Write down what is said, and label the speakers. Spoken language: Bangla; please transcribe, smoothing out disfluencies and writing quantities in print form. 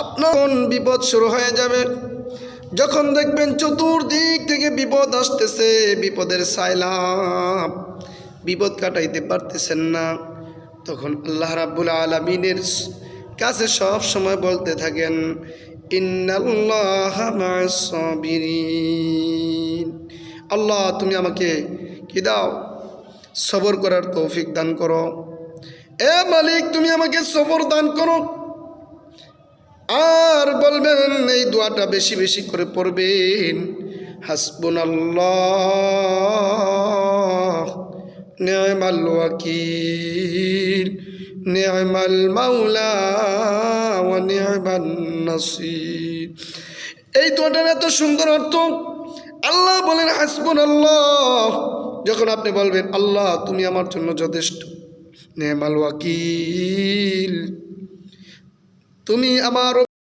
Speaker 1: আপনার বিপদ শুরু হয়ে যাবে, যখন দেখবেন চতুর্দিক থেকে বিপদ আসতেছে, বিপদের সাইলাব, বিপদ কাটাইতে পারতেছেন না, তখন আল্লাহ রাব্বুল আলামিনের কাছে সব সময় বলতে থাকেন, ইন্নাল্লাহা মা'আস সাবিরিন। আল্লাহ তুমি আমাকে কি দাও? সবর করার তৌফিক দান করো। এ মালিক তুমি আমাকে সবর দান করো। আর বলবেন, এই দোয়াটা বেশি বেশি করে পড়বেন, হাসবুনাল্লাহ নি'মাল ওয়াকিল নি'মাল মাওলা ওয়া নি'মান নাসির। এই দোয়াটার এত সুন্দর অর্থ। আল্লাহ বলেন হাসবুনাল্লাহ, যখন আপনি বলবেন আল্লাহ তুমি আমার জন্য যথেষ্ট, নি'মাল ওয়াকিল তুমি আমার